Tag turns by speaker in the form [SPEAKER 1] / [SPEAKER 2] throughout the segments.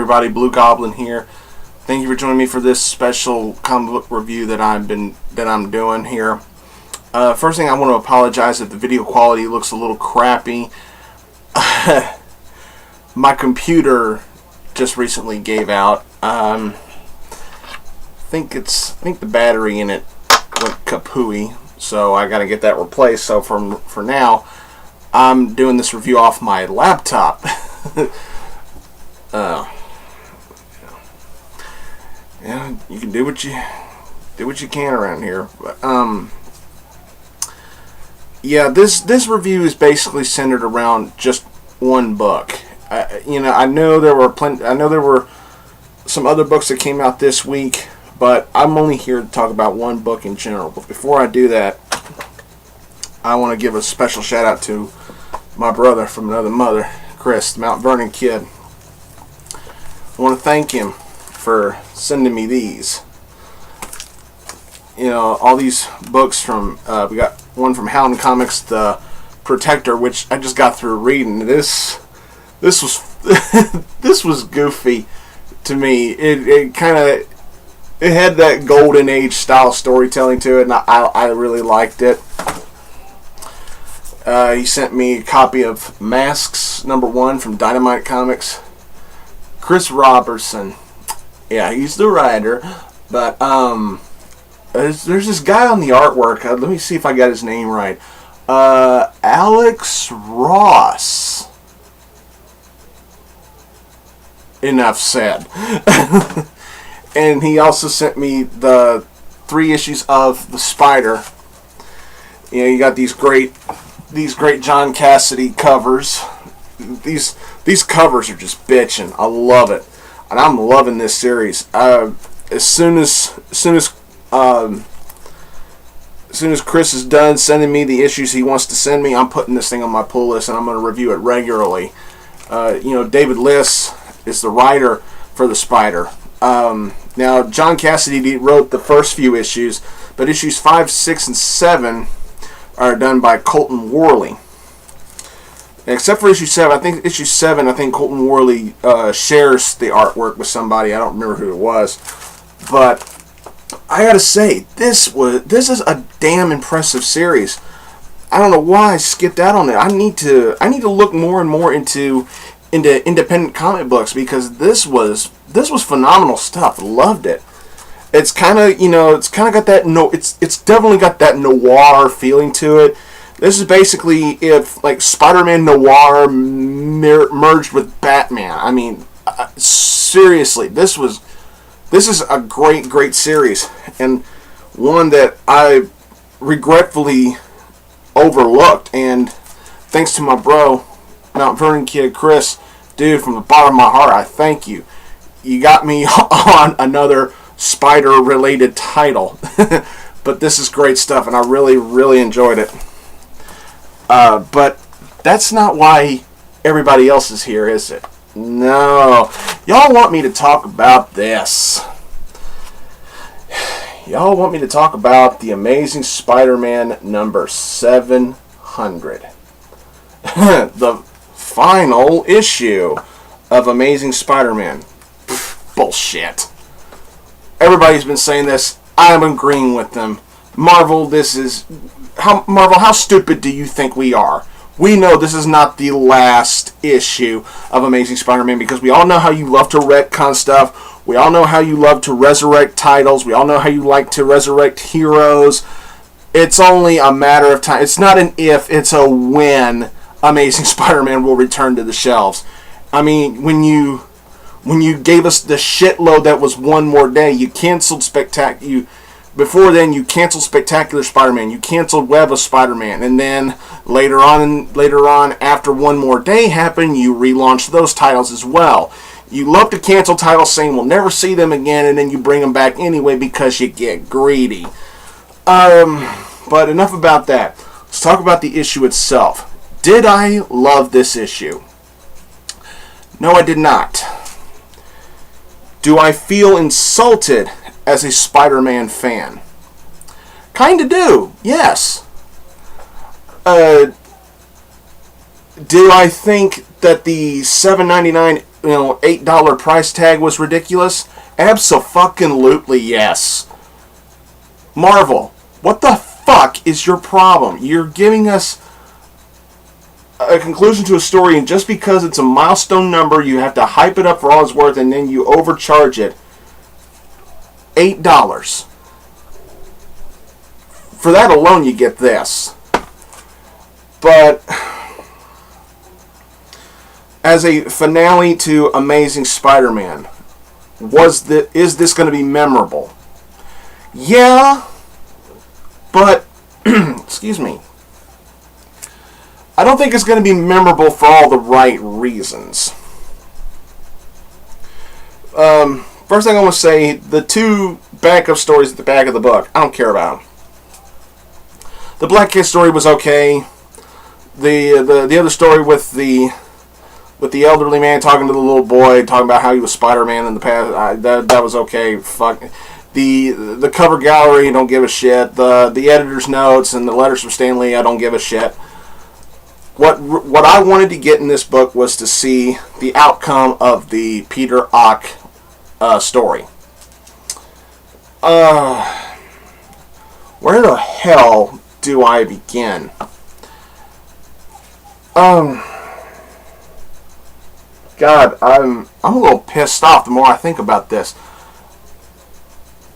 [SPEAKER 1] everybody, Blugoblin here. Thank you for joining me for this special comic book review that I'm doing here. First thing, I want to apologize if the video quality looks a little crappy. My computer just recently gave out. I think the battery in it went kapooey, so I got to get that replaced. So for now, I'm doing this review off my laptop. Yeah, you can do what you can around here. But, yeah, this review is basically centered around just one book. I know there were some other books that came out this week, but I'm only here to talk about one book in general. But before I do that, I want to give a special shout out to my brother from another mother, Chris, the Mount Vernon kid. I want to thank him for sending me these. All these books from, we got one from Howden Comics, The Protector, which I just got through reading. This was this was goofy to me. It had that golden age style storytelling to it, and I really liked it. He sent me a copy of Masks #1 from Dynamite Comics. Chris Robertson. Yeah, he's the writer, but there's this guy on the artwork. Let me see if I got his name right. Alex Ross. Enough said. And he also sent me the 3 issues of The Spider. You got these great John Cassidy covers. These covers are just bitchin'. I love it, and I'm loving this series. As soon as Chris is done sending me the issues he wants to send me, I'm putting this thing on my pull list, and I'm going to review it regularly. David Liss is the writer for The Spider. Now, John Cassidy wrote the first few issues, but issues 5, 6, and 7 are done by Colton Worley. Except for issue 7, I think Colton Worley shares the artwork with somebody. I don't remember who it was, but I gotta say, this is a damn impressive series. I don't know why I skipped out on it. I need to look more and more into independent comic books, because this was phenomenal stuff. Loved it. It's kind of got that it's definitely got that noir feeling to it. This is basically if like Spider-Man Noir merged with Batman. I mean, seriously, this is a great series, and one that I regretfully overlooked. And thanks to my bro, Mount Vernon kid Chris, dude, from the bottom of my heart, I thank you. You got me on another Spider-related title. But this is great stuff, and I really enjoyed it. But that's not why everybody else is here, is it? No. Y'all want me to talk about this. Y'all want me to talk about The Amazing Spider-Man number 700. The final issue of Amazing Spider-Man. Bullshit. Everybody's been saying this. I'm agreeing with them. Marvel, how stupid do you think we are? We know this is not the last issue of Amazing Spider-Man, because we all know how you love to retcon stuff. We all know how you love to resurrect titles. We all know how you like to resurrect heroes. It's only a matter of time. It's not an if, it's a when Amazing Spider-Man will return to the shelves. I mean, when you gave us the shitload that was One More Day, you canceled Before then, you canceled Spectacular Spider-Man, you canceled Web of Spider-Man, and then later on, after One More Day happened, you relaunched those titles as well. You love to cancel titles saying we'll never see them again, and then you bring them back anyway because you get greedy. But enough about that. Let's talk about the issue itself. Did I love this issue? No, I did not. Do I feel insulted as a Spider-Man fan? Kinda do, yes. Do I think that the $7.99 $8 price tag was ridiculous? Abso-fucking-lutely yes. Marvel, what the fuck is your problem? You're giving us a conclusion to a story, and just because it's a milestone number, you have to hype it up for all it's worth, and then you overcharge it. $8. For that alone, you get this. But as a finale to Amazing Spider-Man, is this going to be memorable? Yeah, but excuse me. I don't think it's going to be memorable for all the right reasons. First thing I want to say, the two backup stories at the back of the book, I don't care about them. The Black Cat story was okay. The other story with the elderly man talking to the little boy, talking about how he was Spider-Man in the past, that was okay. Fuck. The cover gallery, don't give a shit. The editor's notes and the letters from Stan Lee, I don't give a shit. What I wanted to get in this book was to see the outcome of the Peter Ock story. Where the hell do I begin? God, I'm a little pissed off the more I think about this.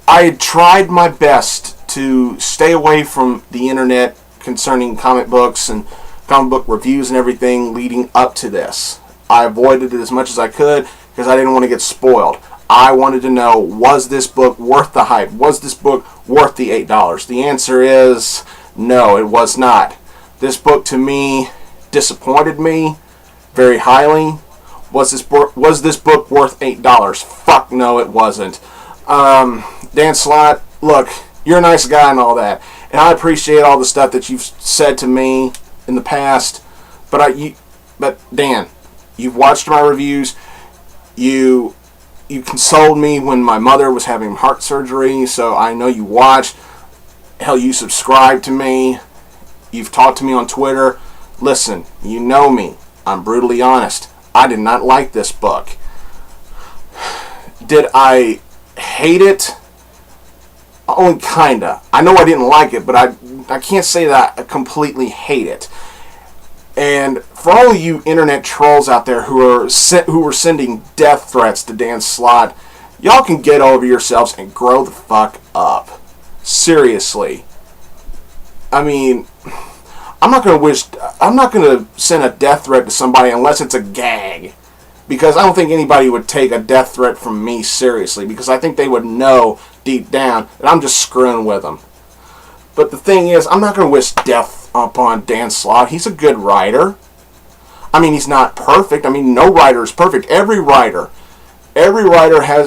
[SPEAKER 1] I tried my best to stay away from the internet concerning comic books and comic book reviews and everything leading up to this. I avoided it as much as I could because I didn't want to get spoiled. I wanted to know, was this book worth the hype? Was this book worth the $8? The answer is no, it was not. This book to me disappointed me very highly. Was this book worth $8? Fuck no, it wasn't. Dan Slott, look, you're a nice guy and all that, and I appreciate all the stuff that you've said to me in the past, but Dan, you've watched my reviews. You consoled me when my mother was having heart surgery, so I know you watched. Hell, you subscribed to me. You've talked to me on Twitter. Listen, you know me. I'm brutally honest. I did not like this book. Did I hate it? Only kinda. I know I didn't like it, but I can't say that I completely hate it. And for all of you internet trolls out there who were sending death threats to Dan Slott, y'all can get over yourselves and grow the fuck up. Seriously. I mean, I'm not gonna send a death threat to somebody unless it's a gag. Because I don't think anybody would take a death threat from me seriously, because I think they would know deep down that I'm just screwing with them. But the thing is, I'm not going to wish death upon Dan Slott. He's a good writer. I mean, he's not perfect. I mean, no writer is perfect. Every writer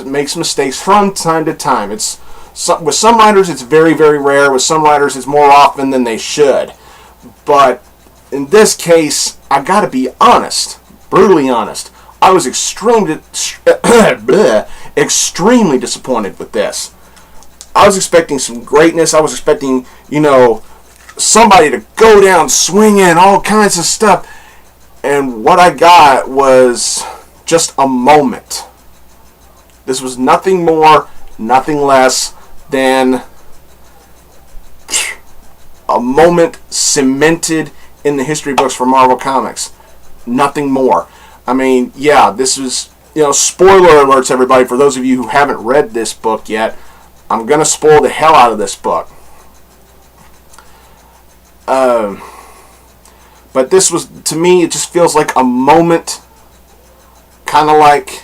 [SPEAKER 1] makes mistakes from time to time. With some writers, it's very, very rare. With some writers, it's more often than they should. But in this case, I got to be honest, brutally honest. I was extremely disappointed with this. I was expecting some greatness. I was expecting, somebody to go down swinging, all kinds of stuff. And what I got was just a moment. This was nothing more, nothing less than a moment cemented in the history books for Marvel Comics. Nothing more. I mean, yeah, this was, spoiler alerts, everybody, for those of you who haven't read this book yet. I'm going to spoil the hell out of this book. But this was, to me, it just feels like a moment, kind of like,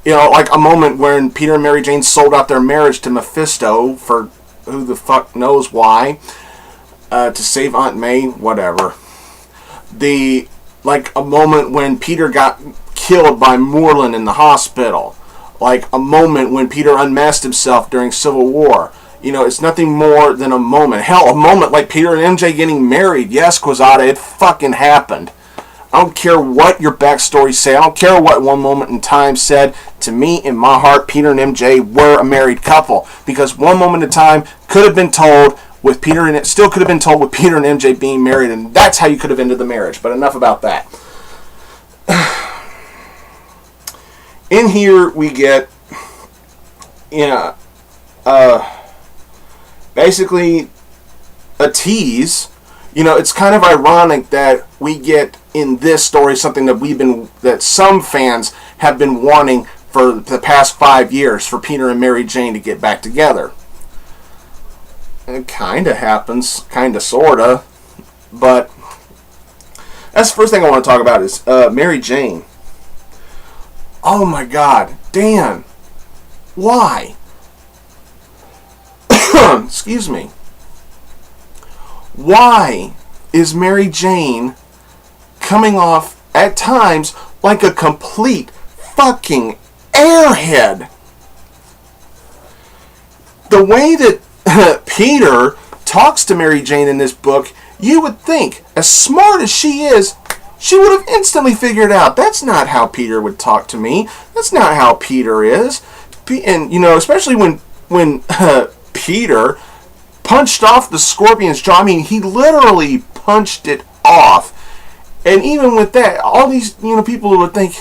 [SPEAKER 1] like a moment when Peter and Mary Jane sold out their marriage to Mephisto for who the fuck knows why, to save Aunt May, whatever. Like a moment when Peter got killed by Moreland in the hospital. Like a moment when Peter unmasked himself during Civil War. It's nothing more than a moment. Hell, a moment like Peter and MJ getting married. Yes, Quezada, it fucking happened. I don't care what your backstory say. I don't care what one moment in time said. To me, in my heart, Peter and MJ were a married couple. Because one moment in time could have been told with Peter, and it still could have been told with Peter and MJ being married, and that's how you could have ended the marriage. But enough about that. In here we get, basically a tease. It's kind of ironic that we get in this story something that some fans have been wanting for the past 5 years, for Peter and Mary Jane to get back together. It kind of happens, kind of, sort of, but that's the first thing I want to talk about is Mary Jane. Oh my God, Dan, why? Excuse me. Why is Mary Jane coming off at times like a complete fucking airhead? The way that Peter talks to Mary Jane in this book, you would think, as smart as she is, she would have instantly figured out, that's not how Peter would talk to me. That's not how Peter is. And, especially when Peter punched off the scorpion's jaw. I mean, he literally punched it off. And even with that, all these, people would think,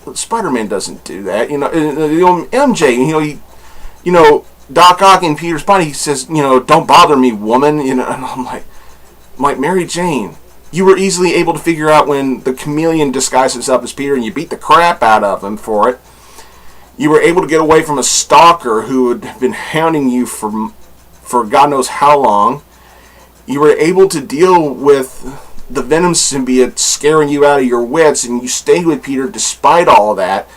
[SPEAKER 1] well, Spider-Man doesn't do that. MJ, Doc Ock in Peter's body, he says, don't bother me, woman. And I'm like, Mary Jane, you were easily able to figure out when the chameleon disguised himself as Peter and you beat the crap out of him for it. You were able to get away from a stalker who had been hounding you for God knows how long. You were able to deal with the Venom symbiote scaring you out of your wits, and you stayed with Peter despite all of that.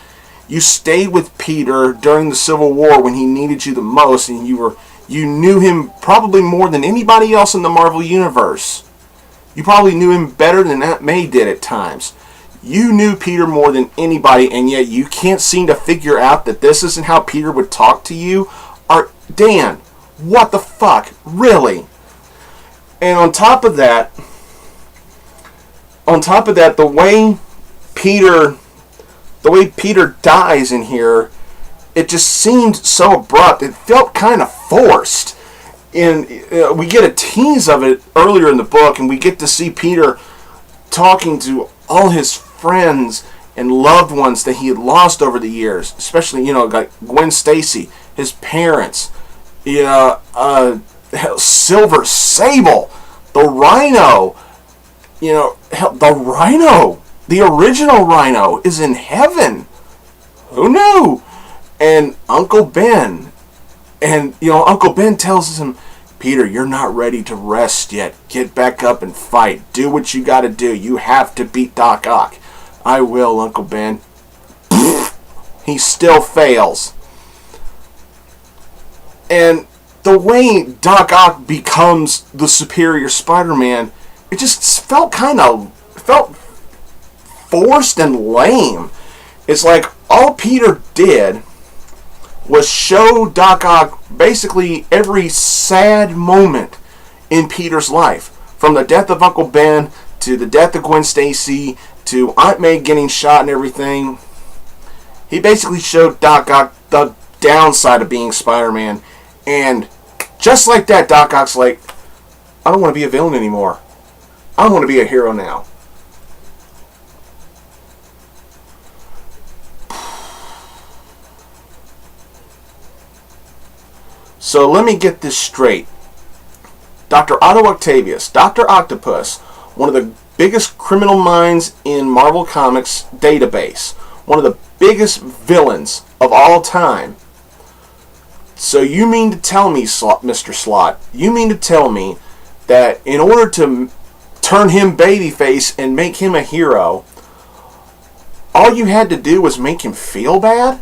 [SPEAKER 1] You stayed with Peter during the Civil War when he needed you the most, and you knew him probably more than anybody else in the Marvel Universe. You probably knew him better than Aunt May did at times. You knew Peter more than anybody, and yet you can't seem to figure out that this isn't how Peter would talk to you? Dan, what the fuck? Really? And on top of that, the way Peter dies in here, it just seemed so abrupt. It felt kind of forced. And we get a tease of it earlier in the book, and we get to see Peter talking to all his friends and loved ones that he had lost over the years, especially, like Gwen Stacy, his parents, Silver Sable, the Rhino, the Rhino, the original Rhino is in heaven. Who knew? And Uncle Ben. And, Uncle Ben tells him, Peter, you're not ready to rest yet. Get back up and fight. Do what you gotta do. You have to beat Doc Ock. I will, Uncle Ben. He still fails. And the way Doc Ock becomes the superior Spider-Man, it just felt forced and lame. It's like all Peter did was show Doc Ock basically every sad moment in Peter's life. From the death of Uncle Ben, to the death of Gwen Stacy, to Aunt May getting shot and everything. He basically showed Doc Ock the downside of being Spider-Man. And just like that, Doc Ock's like, I don't want to be a villain anymore. I want to be a hero now. So let me get this straight. Dr. Otto Octavius, Dr. Octopus, one of the biggest criminal minds in Marvel Comics database, one of the biggest villains of all time. So you mean to tell me, Mr. Slott, you mean to tell me that in order to turn him babyface and make him a hero, all you had to do was make him feel bad?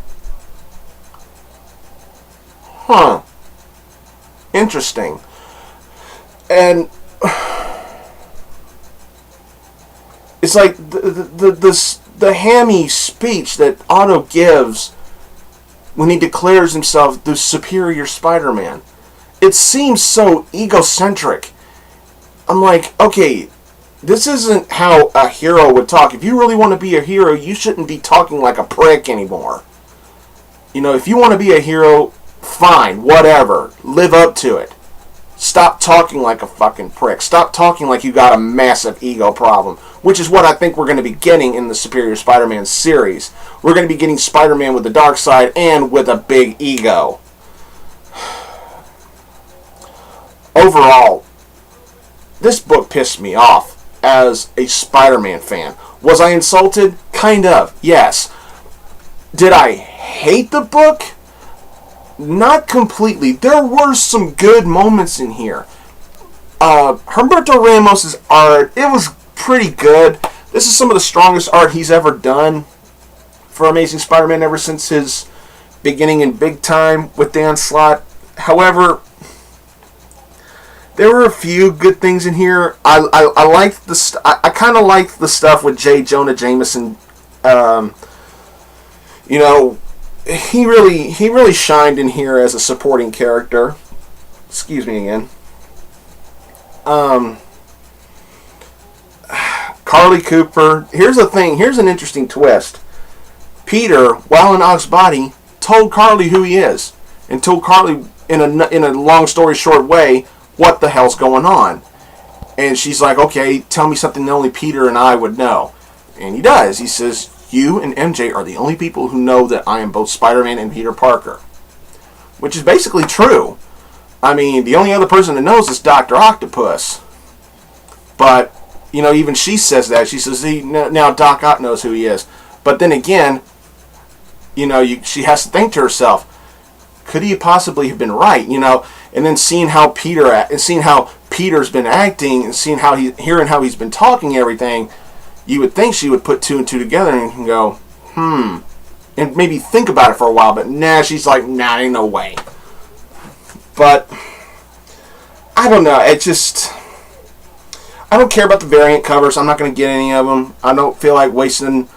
[SPEAKER 1] Huh. Interesting. And it's like the hammy speech that Otto gives when he declares himself the superior Spider-Man. It seems so egocentric. I'm like, okay, this isn't how a hero would talk. If you really want to be a hero, you shouldn't be talking like a prick anymore. If you want to be a hero, fine, whatever. Live up to it. Stop talking like a fucking prick. Stop talking like you got a massive ego problem, which is what I think we're going to be getting in the Superior Spider-Man series. We're going to be getting Spider-Man with the dark side and with a big ego. Overall, this book pissed me off as a Spider-Man fan. Was I insulted? Kind of, yes. Did I hate the book? Not completely. There were some good moments in here. Humberto Ramos' art, it was pretty good. This is some of the strongest art he's ever done for Amazing Spider-Man ever since his beginning in Big Time with Dan Slott. However, there were a few good things in here. I liked I kind of liked the stuff with J. Jonah Jameson. You know, he really shined in here as a supporting character. Excuse me again. Carly Cooper. Here's the thing. Here's an interesting twist. Peter, while in Ock's body, told Carly who he is, and told Carly in a long story short way what the hell's going on. And she's like, okay, tell me something that only Peter and I would know. And he does. He says, you and MJ are the only people who know that I am both Spider-Man and Peter Parker. Which is basically true. I mean, the only other person that knows is Dr. Octopus. But, you know, even she says that. She says, now Doc Ock knows who he is. But then again, you know, she has to think to herself, could he possibly have been right? You know, and then seeing how Peter's been acting, and hearing how he's been talking and everything, you would think she would put two and two together and go, and maybe think about it for a while. But nah, she's like, nah, ain't no way. But I don't know. I don't care about the variant covers. I'm not going to get any of them. I don't feel like wasting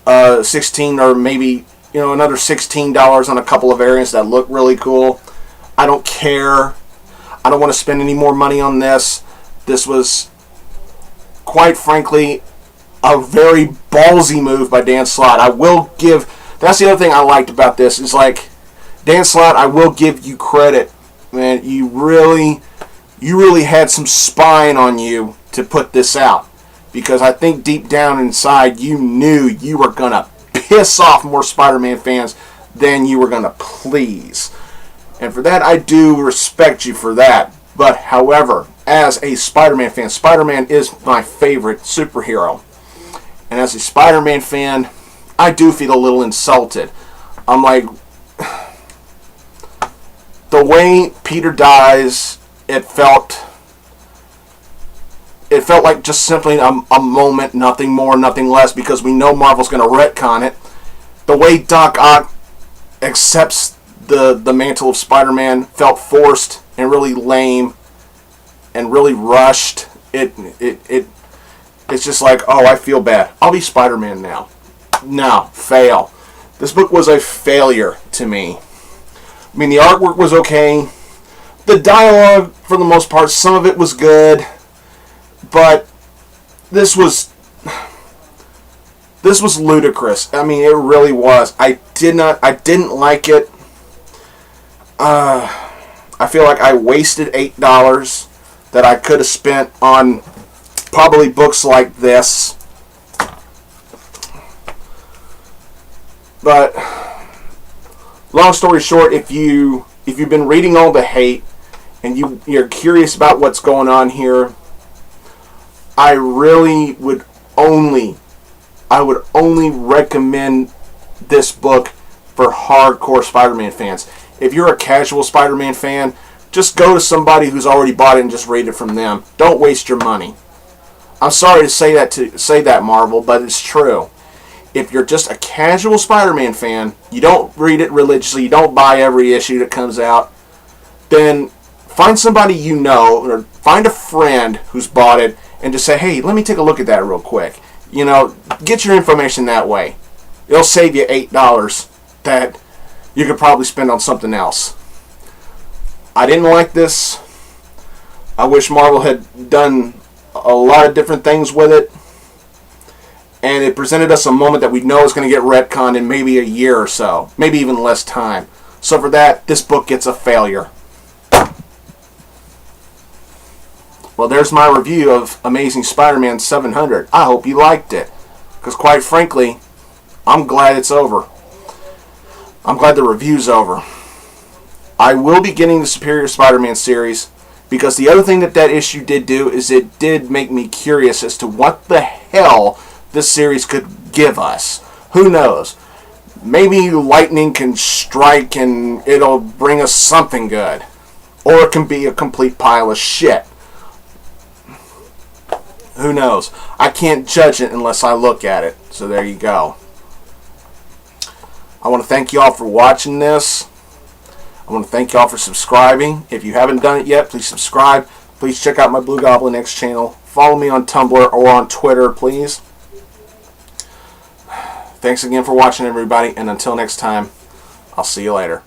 [SPEAKER 1] $16 or maybe another $16 on a couple of variants that look really cool. I don't care. I don't want to spend any more money on this. This was, quite frankly, a very ballsy move by Dan Slott. That's the other thing I liked about this, is like, Dan Slott, I will give you credit. Man, you really had some spine on you to put this out. Because I think deep down inside, you knew you were going to piss off more Spider-Man fans than you were going to please. And for that, I do respect you for that. But, however, as a Spider-Man fan, Spider-Man is my favorite superhero. And as a Spider-Man fan, I do feel a little insulted. I'm like, the way Peter dies, it felt like just simply a moment, nothing more, nothing less, because we know Marvel's going to retcon it. The way Doc Ock accepts the mantle of Spider-Man felt forced and really lame and really rushed. It's just like, oh, I feel bad. I'll be Spider-Man now. No, fail. This book was a failure to me. I mean, the artwork was okay. The dialogue, for the most part, some of it was good. But this was ludicrous. I mean, it really was. I didn't like it. I feel like I wasted $8 that I could have spent on probably books like this. But long story short, if you've been reading all the hate and you're curious about what's going on here, I would only recommend this book for hardcore Spider-Man fans. If you're a casual Spider-Man fan, just go to somebody who's already bought it and just read it from them. Don't waste your money. I'm sorry to say that, Marvel, but it's true. If you're just a casual Spider-Man fan, you don't read it religiously, you don't buy every issue that comes out, then find somebody you know, or find a friend who's bought it, and just say, hey, let me take a look at that real quick. Get your information that way. It'll save you $8 that you could probably spend on something else. I didn't like this. I wish Marvel had done a lot of different things with it. And it presented us a moment that we know is going to get retconned in maybe a year or so. Maybe even less time. So for that, this book gets a failure. Well, there's my review of Amazing Spider-Man 700. I hope you liked it. Because quite frankly, I'm glad it's over. I'm glad the review's over. I will be getting the Superior Spider-Man series, because the other thing that issue did do is it did make me curious as to what the hell this series could give us. Who knows? Maybe lightning can strike and it'll bring us something good. Or it can be a complete pile of shit. Who knows? I can't judge it unless I look at it. So there you go. I want to thank you all for watching this. I want to thank you all for subscribing. If you haven't done it yet, please subscribe. Please check out my Blugoblin X channel. Follow me on Tumblr or on Twitter, please. Thanks again for watching, everybody. And until next time, I'll see you later.